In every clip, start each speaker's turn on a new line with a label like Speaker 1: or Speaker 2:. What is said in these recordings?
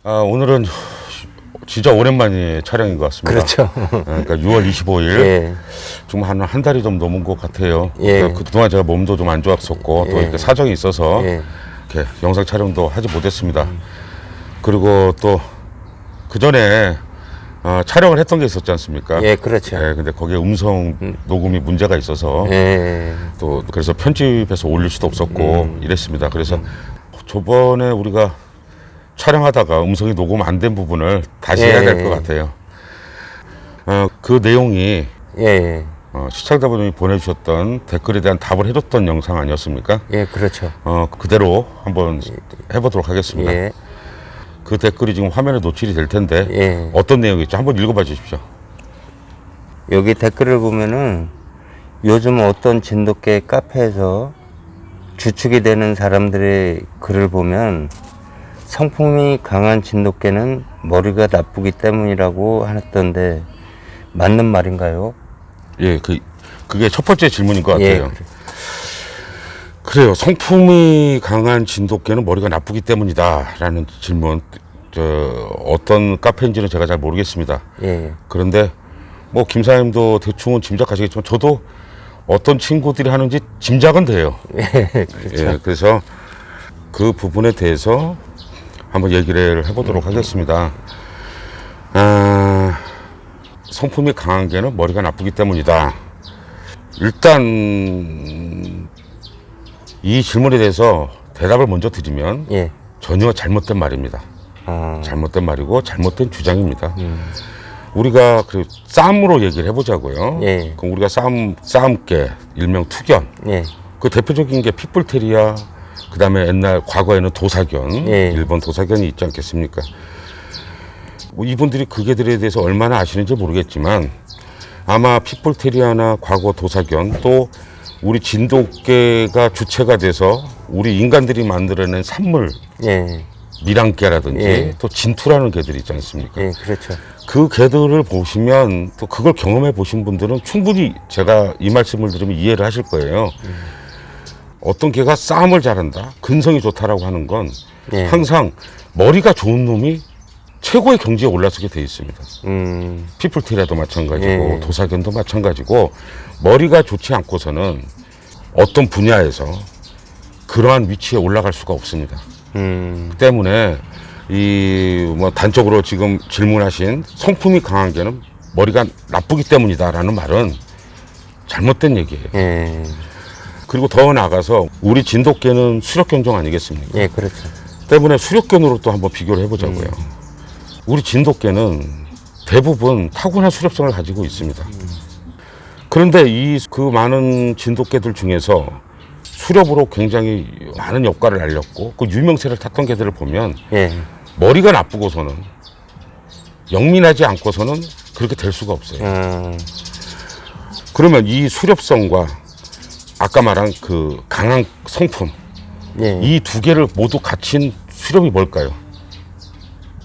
Speaker 1: 오늘은 진짜 오랜만에 촬영인 것 같습니다.
Speaker 2: 그렇죠.
Speaker 1: 그러니까 6월 25일.
Speaker 2: 예.
Speaker 1: 좀 한 달이 좀 넘은 것 같아요.
Speaker 2: 예.
Speaker 1: 그러니까 그동안 제가 몸도 좀 안 좋았었고, 또
Speaker 2: 예.
Speaker 1: 이렇게 사정이 있어서
Speaker 2: 예.
Speaker 1: 이렇게 영상 촬영도 하지 못했습니다. 그리고 또 그 전에 촬영을 했던 게 있었지 않습니까?
Speaker 2: 예, 그렇죠.
Speaker 1: 예, 근데 거기에 음성 녹음이 문제가 있어서
Speaker 2: 예.
Speaker 1: 또 그래서 편집해서 올릴 수도 없었고 이랬습니다. 그래서 저번에 우리가 촬영하다가 음성이 녹음 안 된 부분을 다시 해야 될 것 같아요. 그 내용이
Speaker 2: 예.
Speaker 1: 시청자분이 보내주셨던 댓글에 대한 답을 해줬던 영상 아니었습니까?
Speaker 2: 예, 그렇죠.
Speaker 1: 그대로 한번 해보도록 하겠습니다.
Speaker 2: 예.
Speaker 1: 그 댓글이 지금 화면에 노출이 될 텐데
Speaker 2: 예.
Speaker 1: 어떤 내용이죠? 한번 읽어봐 주십시오.
Speaker 2: 여기 댓글을 보면은 요즘 어떤 진돗개 카페에서 주축이 되는 사람들의 글을 보면 성품이 강한 진돗개는 머리가 나쁘기 때문이라고 하던데 맞는 말인가요?
Speaker 1: 예, 그게 첫 번째 질문인 것
Speaker 2: 예,
Speaker 1: 같아요. 그래요. 성품이 강한 진돗개는 머리가 나쁘기 때문이다라는 질문. 어떤 카페인지는 제가 잘 모르겠습니다.
Speaker 2: 예.
Speaker 1: 그런데 뭐 김사님도 대충은 짐작하시겠지만 저도 어떤 친구들이 하는지 짐작은 돼요.
Speaker 2: 그렇죠.
Speaker 1: 예, 그래서 그 부분에 대해서 한번 얘기를 해보도록 하겠습니다. 성품이 강한 개는 머리가 나쁘기 때문이다. 일단 이 질문에 대해서 대답을 먼저 드리면
Speaker 2: 예.
Speaker 1: 전혀 잘못된 말입니다. 잘못된 말이고 잘못된 주장입니다. 우리가 그 싸움으로 얘기를 해보자고요.
Speaker 2: 예.
Speaker 1: 그럼 우리가 싸움개 일명 투견.
Speaker 2: 예.
Speaker 1: 그 대표적인 게 핏불테리아, 그 다음에 옛날 과거에는 도사견,
Speaker 2: 예.
Speaker 1: 일본 도사견이 있지 않겠습니까? 뭐 이분들이 그 개들에 대해서 얼마나 아시는지 모르겠지만 아마 핏불테리아나 과거 도사견 또 우리 진돗개가 주체가 돼서 우리 인간들이 만들어낸 산물,
Speaker 2: 예.
Speaker 1: 미랑개라든지
Speaker 2: 예.
Speaker 1: 또 진투라는 개들이 있지 않습니까?
Speaker 2: 예, 그렇죠.
Speaker 1: 그 개들을 보시면 또 그걸 경험해 보신 분들은 충분히 제가 이 말씀을 들으면 이해를 하실 거예요. 어떤 개가 싸움을 잘한다, 근성이 좋다라고 하는 건
Speaker 2: 예.
Speaker 1: 항상 머리가 좋은 놈이 최고의 경지에 올라서게 돼 있습니다. 피플테리아도 마찬가지고
Speaker 2: 예.
Speaker 1: 도사견도 마찬가지고 머리가 좋지 않고서는 어떤 분야에서 그러한 위치에 올라갈 수가 없습니다. 그 때문에 뭐 단적으로 지금 질문하신 성품이 강한 개는 머리가 나쁘기 때문이다라는 말은 잘못된 얘기예요.
Speaker 2: 예.
Speaker 1: 그리고 더 나아가서 우리 진돗개는 수렵견종 아니겠습니까?
Speaker 2: 예, 그렇죠.
Speaker 1: 때문에 수렵견으로 또 한번 비교를 해보자고요. 우리 진돗개는 대부분 타고난 수렵성을 가지고 있습니다. 그런데 그 많은 진돗개들 중에서 수렵으로 굉장히 많은 역할을 알렸고 그 유명세를 탔던 개들을 보면
Speaker 2: 예.
Speaker 1: 머리가 나쁘고서는 영민하지 않고서는 그렇게 될 수가 없어요. 그러면 이 수렵성과 아까 말한 그 강한 성품,
Speaker 2: 예.
Speaker 1: 이 두 개를 모두 갖춘 수렵이 뭘까요?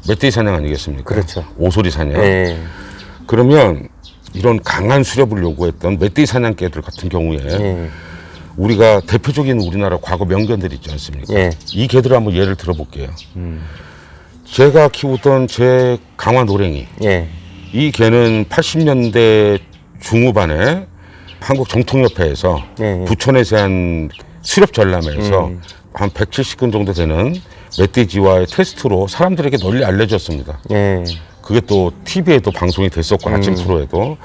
Speaker 1: 멧돼지 사냥 아니겠습니까?
Speaker 2: 그렇죠.
Speaker 1: 오소리 사냥.
Speaker 2: 예.
Speaker 1: 그러면 이런 강한 수렵을 요구했던 멧돼지 사냥개들 같은 경우에
Speaker 2: 예.
Speaker 1: 우리가 대표적인 우리나라 과거 명견들 있지 않습니까?
Speaker 2: 예.
Speaker 1: 이 개들을 한번 예를 들어볼게요. 제가 키우던 제 강화 노랭이,
Speaker 2: 예.
Speaker 1: 이 개는 80년대 중후반에 한국 정통협회에서
Speaker 2: 예.
Speaker 1: 부천에서 한 수렵 전람회에서 한 170근 정도 되는 멧돼지와의 테스트로 사람들에게 널리 알려졌습니다.
Speaker 2: 예.
Speaker 1: 그게 또 TV에도 방송이 됐었고 아침 프로에도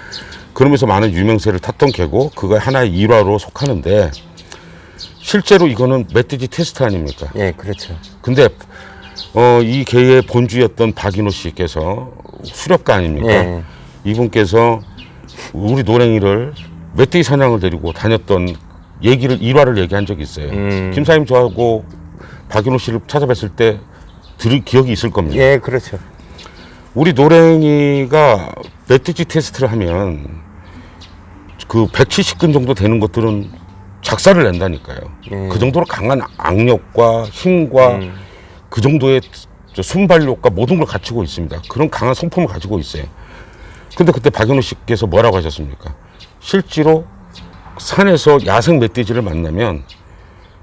Speaker 1: 그러면서 많은 유명세를 탔던 개고 그거 하나의 일화로 속하는데 실제로 이거는 멧돼지 테스트 아닙니까?
Speaker 2: 예, 그렇죠.
Speaker 1: 근데 이 개의 본주였던 박인호 씨께서 수렵가 아닙니까?
Speaker 2: 예.
Speaker 1: 이분께서 우리 노랭이를 멧돼지 사냥을 데리고 다녔던 일화를 얘기한 적이 있어요. 김사님 저하고 박인호 씨를 찾아뵀을 때 들을 기억이 있을 겁니다.
Speaker 2: 예, 그렇죠.
Speaker 1: 우리 노랭이가 멧돼지 테스트를 하면 그 170근 정도 되는 것들은 작사를 낸다니까요. 그 정도로 강한 악력과 힘과 그 정도의 순발력과 모든 걸 갖추고 있습니다. 그런 강한 성품을 가지고 있어요. 근데 그때 박인호 씨께서 뭐라고 하셨습니까? 실제로 산에서 야생 멧돼지를 만나면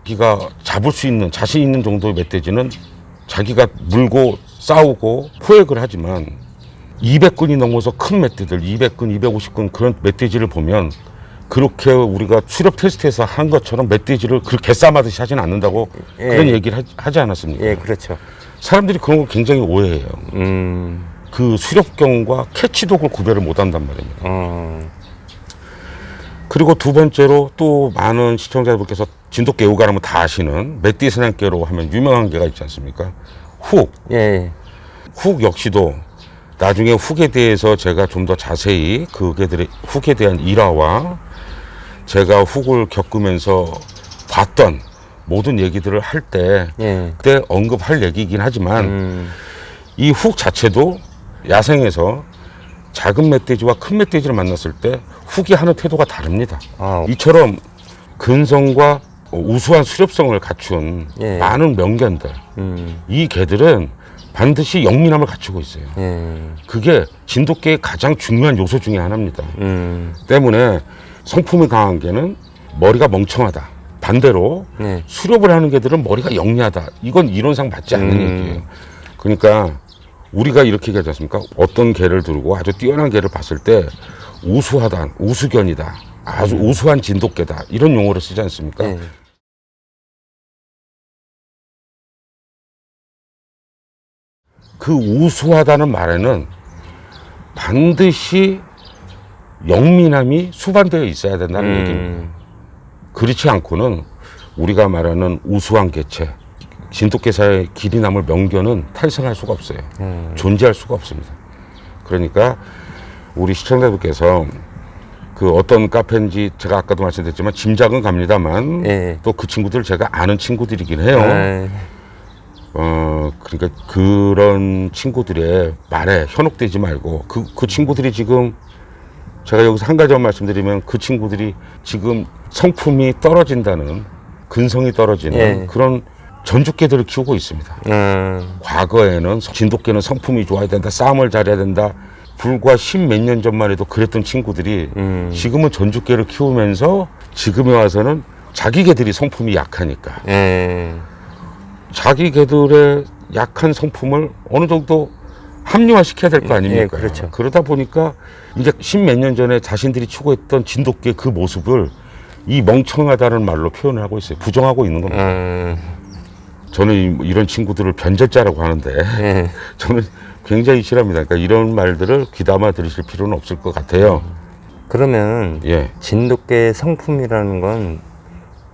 Speaker 1: 자기가 잡을 수 있는 자신 있는 정도의 멧돼지는 자기가 물고 싸우고 포획을 하지만 200근이 넘어서 큰 멧돼지들 200근, 250근 그런 멧돼지를 보면 그렇게 우리가 수렵 테스트에서 한 것처럼 멧돼지를 그렇게 개싸마듯이 하지는 않는다고
Speaker 2: 예.
Speaker 1: 그런 얘기를 하지 않았습니까?
Speaker 2: 예, 그렇죠.
Speaker 1: 사람들이 그런 거 굉장히 오해해요. 그 수렵경과 캐치독을 구별을 못한단 말입니다. 그리고 두 번째로 또 많은 시청자분께서 진돗개 애호가라면 다 아시는 멧돼지 사냥개로 하면 유명한 개가 있지 않습니까? 훅.
Speaker 2: 예.
Speaker 1: 훅 역시도 나중에 훅에 대해서 제가 좀 더 자세히 그 개들의 훅에 대한 일화와 제가 훅을 겪으면서 봤던 모든 얘기들을 할 때
Speaker 2: 예.
Speaker 1: 그때 언급할 얘기이긴 하지만 이 훅 자체도 야생에서 작은 멧돼지와 큰 멧돼지를 만났을 때 훅이 하는 태도가 다릅니다.
Speaker 2: 아,
Speaker 1: 이처럼 근성과 우수한 수렵성을 갖춘
Speaker 2: 예.
Speaker 1: 많은 명견들 이 개들은 반드시 영민함을 갖추고 있어요.
Speaker 2: 예.
Speaker 1: 그게 진돗개의 가장 중요한 요소 중에 하나입니다. 때문에 성품이 강한 개는 머리가 멍청하다. 반대로
Speaker 2: 예.
Speaker 1: 수렵을 하는 개들은 머리가 영리하다. 이건 이론상 맞지 않는 얘기예요. 그러니까 우리가 이렇게 얘기하지 않습니까? 어떤 개를 두고 아주 뛰어난 개를 봤을 때 우수하다, 우수견이다, 아주 우수한 진돗개다 이런 용어를 쓰지 않습니까?
Speaker 2: 예.
Speaker 1: 그 우수하다는 말에는 반드시 영민함이 수반되어 있어야 된다는 얘기입니다. 그렇지 않고는 우리가 말하는 우수한 개체, 진돗개사의 길이 남을 명견은 탄생할 수가 없어요. 존재할 수가 없습니다. 그러니까 우리 시청자분께서 그 어떤 카페인지 제가 아까도 말씀드렸지만 짐작은 갑니다만
Speaker 2: 예.
Speaker 1: 또 그 친구들 제가 아는 친구들이긴 해요.
Speaker 2: 예.
Speaker 1: 그러니까 그런 친구들의 말에 현혹되지 말고 그 친구들이 지금 제가 여기서 한 가지만 말씀드리면 그 친구들이 지금 성품이 떨어진다는 근성이 떨어지는
Speaker 2: 예.
Speaker 1: 그런 전주개들을 키우고 있습니다. 과거에는 진돗개는 성품이 좋아야 된다, 싸움을 잘해야 된다. 불과 10몇 년 전만 해도 그랬던 친구들이 지금은 전주개를 키우면서 지금에 와서는 자기 개들이 성품이 약하니까
Speaker 2: 예.
Speaker 1: 자기 개들의 약한 성품을 어느 정도 합리화시켜야 될 거 아닙니까?
Speaker 2: 예, 그렇죠.
Speaker 1: 그러다 보니까 이제 10몇 년 전에 자신들이 추구했던 진돗개 그 모습을 이 멍청하다는 말로 표현을 하고 있어요. 부정하고 있는 겁니다. 저는 이런 친구들을 변절자라고 하는데
Speaker 2: 예.
Speaker 1: 저는 굉장히 싫어합니다. 그러니까 이런 말들을 귀담아 들으실 필요는 없을 것 같아요.
Speaker 2: 그러면
Speaker 1: 예.
Speaker 2: 진돗개 성품이라는 건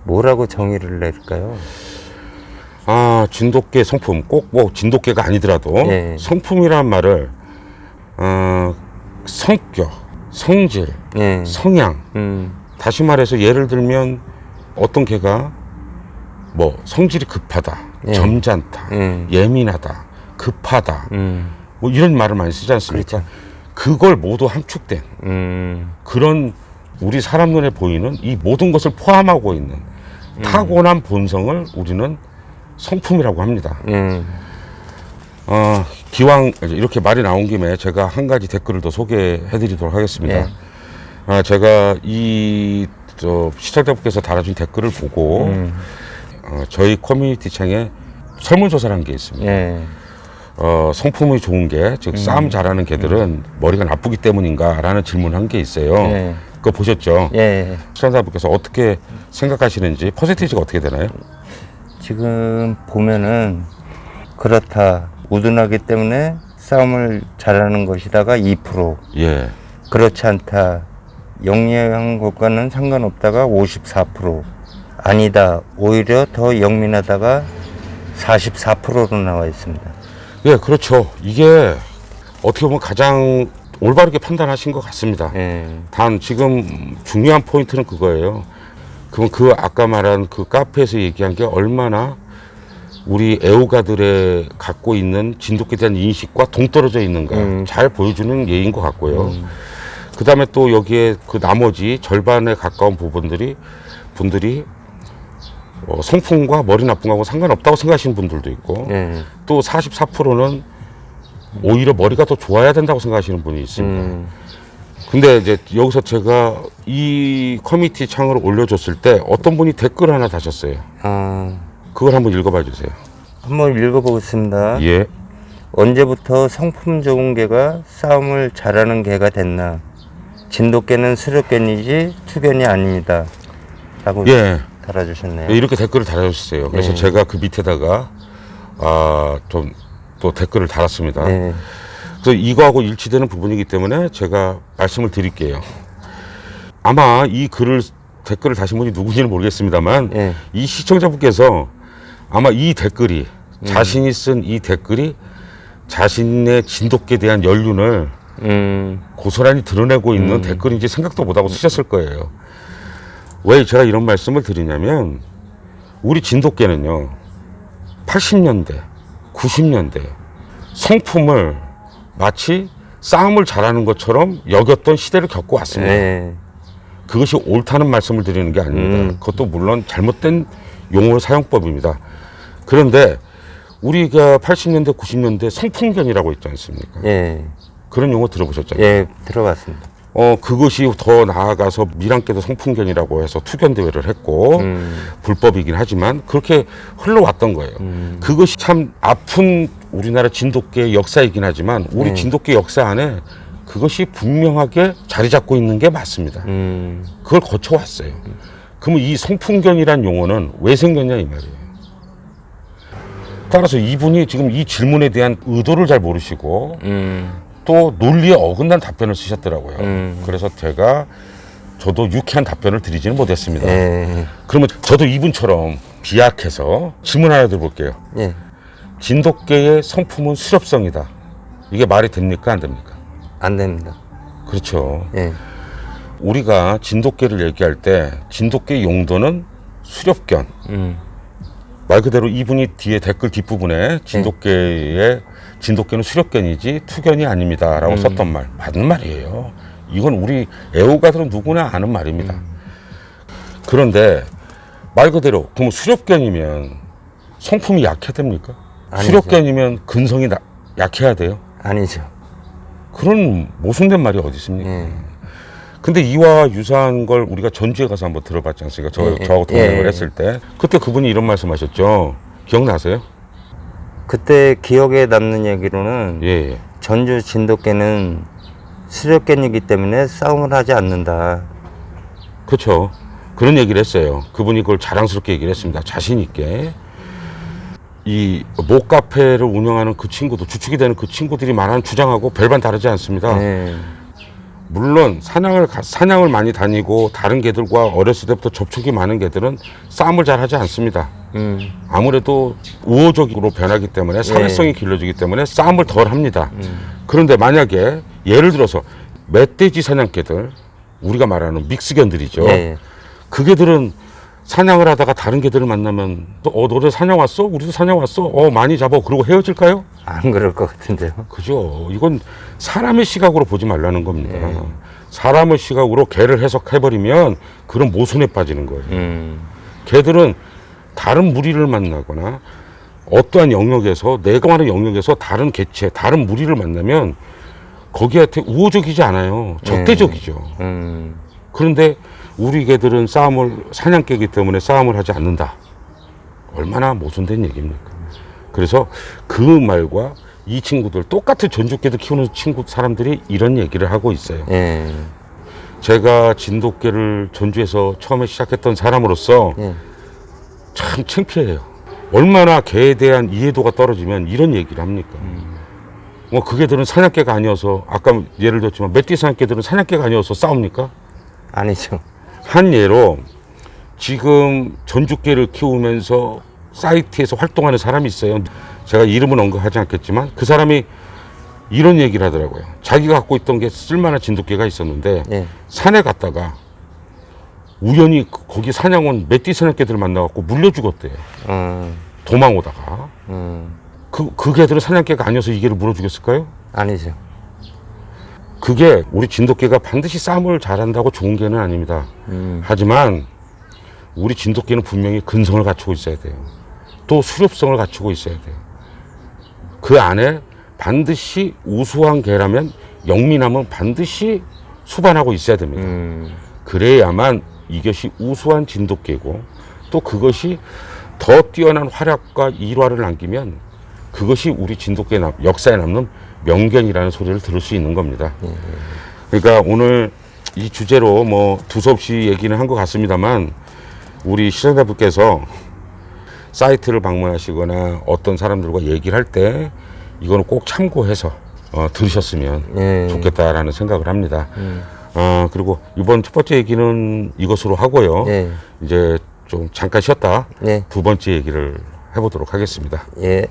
Speaker 2: 뭐라고 정의를 내릴까요?
Speaker 1: 아, 진돗개 성품 꼭 뭐 진돗개가 아니더라도
Speaker 2: 예.
Speaker 1: 성품이란 말을 성격, 성질,
Speaker 2: 예.
Speaker 1: 성향 다시 말해서 예를 들면 어떤 개가 뭐 성질이 급하다,
Speaker 2: 예.
Speaker 1: 점잖다, 예민하다, 급하다 뭐 이런 말을 많이 쓰지 않습니까? 그걸 모두 함축된 그런 우리 사람 눈에 보이는 이 모든 것을 포함하고 있는 타고난 본성을 우리는 성품이라고 합니다. 기왕 이렇게 말이 나온 김에 제가 한 가지 댓글을 더 소개해 드리도록 하겠습니다.
Speaker 2: 예.
Speaker 1: 제가 시청자분께서 달아준 댓글을 보고 저희 커뮤니티 창에 설문조사를 한 게 있습니다.
Speaker 2: 예.
Speaker 1: 성품이 좋은 개, 즉 싸움 잘하는 개들은 머리가 나쁘기 때문인가 라는 질문을 한 게 있어요.
Speaker 2: 예.
Speaker 1: 그거 보셨죠?
Speaker 2: 예.
Speaker 1: 시청자분께서 어떻게 생각하시는지 퍼센티지가 어떻게 되나요?
Speaker 2: 지금 보면은 그렇다. 우둔하기 때문에 싸움을 잘하는 것이다가 2%.
Speaker 1: 예.
Speaker 2: 그렇지 않다. 영리한 것과는 상관없다가 54%. 아니다. 오히려 더 영민하다가 44%로 나와 있습니다.
Speaker 1: 예, 그렇죠. 이게 어떻게 보면 가장 올바르게 판단하신 것 같습니다.
Speaker 2: 예.
Speaker 1: 단 지금 중요한 포인트는 그거예요. 그럼 그 아까 말한 그 카페에서 얘기한 게 얼마나 우리 애호가들의 갖고 있는 진돗개에 대한 인식과 동떨어져 있는가 잘 보여주는 예인 것 같고요. 그 다음에 또 여기에 그 나머지 절반에 가까운 분들이 성품과 머리 나쁜 거하고 상관없다고 생각하시는 분들도 있고
Speaker 2: 예.
Speaker 1: 또 44%는 오히려 머리가 더 좋아야 된다고 생각하시는 분이 있습니다. 근데 이제 여기서 제가 이 커뮤니티 창을 올려줬을 때 어떤 분이 댓글 하나 다셨어요. 그걸 한번 읽어봐 주세요.
Speaker 2: 한번 읽어보겠습니다.
Speaker 1: 예.
Speaker 2: 언제부터 성품 좋은 개가 싸움을 잘하는 개가 됐나? 진돗개는 수렵견이지 투견이 아닙니다. 라고
Speaker 1: 예.
Speaker 2: 달아주셨네요.
Speaker 1: 이렇게 댓글을 달아주셨어요. 그래서
Speaker 2: 예.
Speaker 1: 제가 그 밑에다가 좀 또 댓글을 달았습니다.
Speaker 2: 예.
Speaker 1: 그래서 이거하고 일치되는 부분이기 때문에 제가 말씀을 드릴게요. 아마 이 댓글을 다신 분이 누군지는 모르겠습니다만
Speaker 2: 예.
Speaker 1: 이 시청자분께서 아마 이 댓글이 자신이 쓴 이 댓글이 자신의 진돗개에 대한 연륜을 고스란히 드러내고 있는 댓글인지 생각도 못하고 쓰셨을 거예요. 왜 제가 이런 말씀을 드리냐면 우리 진돗개는요 80년대 90년대 성품을 마치 싸움을 잘하는 것처럼 여겼던 시대를 겪고 왔습니다.
Speaker 2: 예.
Speaker 1: 그것이 옳다는 말씀을 드리는 게 아닙니다. 그것도 물론 잘못된 용어 사용법입니다. 그런데 우리가 80년대 90년대 성품견이라고 있지 않습니까?
Speaker 2: 예.
Speaker 1: 그런 용어 들어보셨잖아요.
Speaker 2: 예, 들어봤습니다.
Speaker 1: 그것이 더 나아가서 밀양개도 성품견이라고 해서 투견 대회를 했고 불법이긴 하지만 그렇게 흘러왔던 거예요. 그것이 참 아픈 우리나라 진돗개의 역사이긴 하지만 우리 진돗개 역사 안에 그것이 분명하게 자리 잡고 있는 게 맞습니다. 그걸 거쳐왔어요. 그러면 이 성품견이란 용어는 왜 생겼냐 이 말이에요. 따라서 이분이 지금 이 질문에 대한 의도를 잘 모르시고 또 논리에 어긋난 답변을 쓰셨더라고요. 그래서 저도 유쾌한 답변을 드리지는 못했습니다.
Speaker 2: 예.
Speaker 1: 그러면 저도 이분처럼 비약해서 질문 하나 드려볼게요.
Speaker 2: 예.
Speaker 1: 진돗개의 성품은 수렵성이다. 이게 말이 됩니까 안 됩니까?
Speaker 2: 안 됩니다.
Speaker 1: 그렇죠.
Speaker 2: 예.
Speaker 1: 우리가 진돗개를 얘기할 때 진돗개 용도는 수렵견. 말 그대로 이분이 뒤에 댓글 뒷부분에 진돗개는 수렵견이지 투견이 아닙니다 라고 썼던 말 맞는 말이에요. 이건 우리 애호가들은 누구나 아는 말입니다. 그런데 말 그대로 그럼 수렵견이면 성품이 약해야 됩니까?
Speaker 2: 아니죠.
Speaker 1: 수렵견이면 근성이 약해야 돼요?
Speaker 2: 아니죠.
Speaker 1: 그런 모순된 말이 어디 있습니까? 근데 이와 유사한 걸 우리가 전주에 가서 한번 들어봤지 않습니까? 저하고 동행을 했을 때 그때 그분이 이런 말씀하셨죠. 기억나세요?
Speaker 2: 그때 기억에 남는 얘기로는
Speaker 1: 예.
Speaker 2: 전주 진돗개는 수렵견이기 때문에 싸움을 하지 않는다.
Speaker 1: 그렇죠. 그런 얘기를 했어요. 그분이 그걸 자랑스럽게 얘기를 했습니다. 자신 있게. 이 목카페를 운영하는 그 친구도 주축이 되는 그 친구들이 말하는 주장하고 별반 다르지 않습니다. 물론 사냥을 많이 다니고 다른 개들과 어렸을 때부터 접촉이 많은 개들은 싸움을 잘 하지 않습니다. 아무래도 우호적으로 변하기 때문에 사회성이 길러지기 때문에 싸움을 덜 합니다. 그런데 만약에 예를 들어서 멧돼지 사냥개들 우리가 말하는 믹스견들이죠. 그 개들은 사냥을 하다가 다른 개들을 만나면 너네 사냥 왔어? 우리도 사냥 왔어? 많이 잡아. 그러고 헤어질까요?
Speaker 2: 안 그럴 것 같은데요.
Speaker 1: 그죠. 이건 사람의 시각으로 보지 말라는 겁니다. 사람의 시각으로 개를 해석해버리면 그런 모순에 빠지는 거예요. 개들은 다른 무리를 만나거나 어떠한 영역에서 내가 말하는 영역에서 다른 개체, 다른 무리를 만나면 거기한테 우호적이지 않아요. 적대적이죠. 그런데 우리 개들은 사냥개이기 때문에 싸움을 하지 않는다. 얼마나 모순된 얘기입니까? 그래서 그 말과 이 친구들 똑같은 전주개들 키우는 사람들이 이런 얘기를 하고 있어요. 제가 진돗개를 전주에서 처음에 시작했던 사람으로서 참 창피해요. 얼마나 개에 대한 이해도가 떨어지면 이런 얘기를 합니까? 그 개들은 사냥개가 아니어서 아까 예를 들었지만 멧돼지 사냥개들은 사냥개가 아니어서 싸웁니까?
Speaker 2: 아니죠.
Speaker 1: 한 예로 지금 전주개를 키우면서 사이트에서 활동하는 사람이 있어요. 제가 이름은 언급하지 않겠지만 그 사람이 이런 얘기를 하더라고요. 자기가 갖고 있던 게 쓸만한 진돗개가 있었는데 산에 갔다가 우연히 거기 사냥 온 멧돼지 사냥개들을 만나갖고 물려 죽었대요. 도망 오다가. 그 개들은 사냥개가 아니어서 이 개를 물어 죽였을까요?
Speaker 2: 아니죠.
Speaker 1: 그게 우리 진돗개가 반드시 싸움을 잘한다고 좋은 개는 아닙니다. 하지만 우리 진돗개는 분명히 근성을 갖추고 있어야 돼요. 또 수렵성을 갖추고 있어야 돼요. 그 안에 반드시 우수한 개라면 영민함은 반드시 수반하고 있어야 됩니다. 그래야만 이것이 우수한 진돗개고 또 그것이 더 뛰어난 활약과 일화를 남기면 그것이 우리 진돗개 역사에 남는 명견이라는 소리를 들을 수 있는 겁니다. 그러니까 오늘 이 주제로 뭐 두서없이 얘기는 한 것 같습니다만 우리 시청자분께서 사이트를 방문하시거나 어떤 사람들과 얘기를 할 때 이거는 꼭 참고해서 들으셨으면 좋겠다라는 생각을 합니다. 그리고 이번 첫 번째 얘기는 이것으로 하고요. 이제 좀 잠깐 쉬었다
Speaker 2: 네.
Speaker 1: 두 번째 얘기를 해보도록 하겠습니다.
Speaker 2: 예.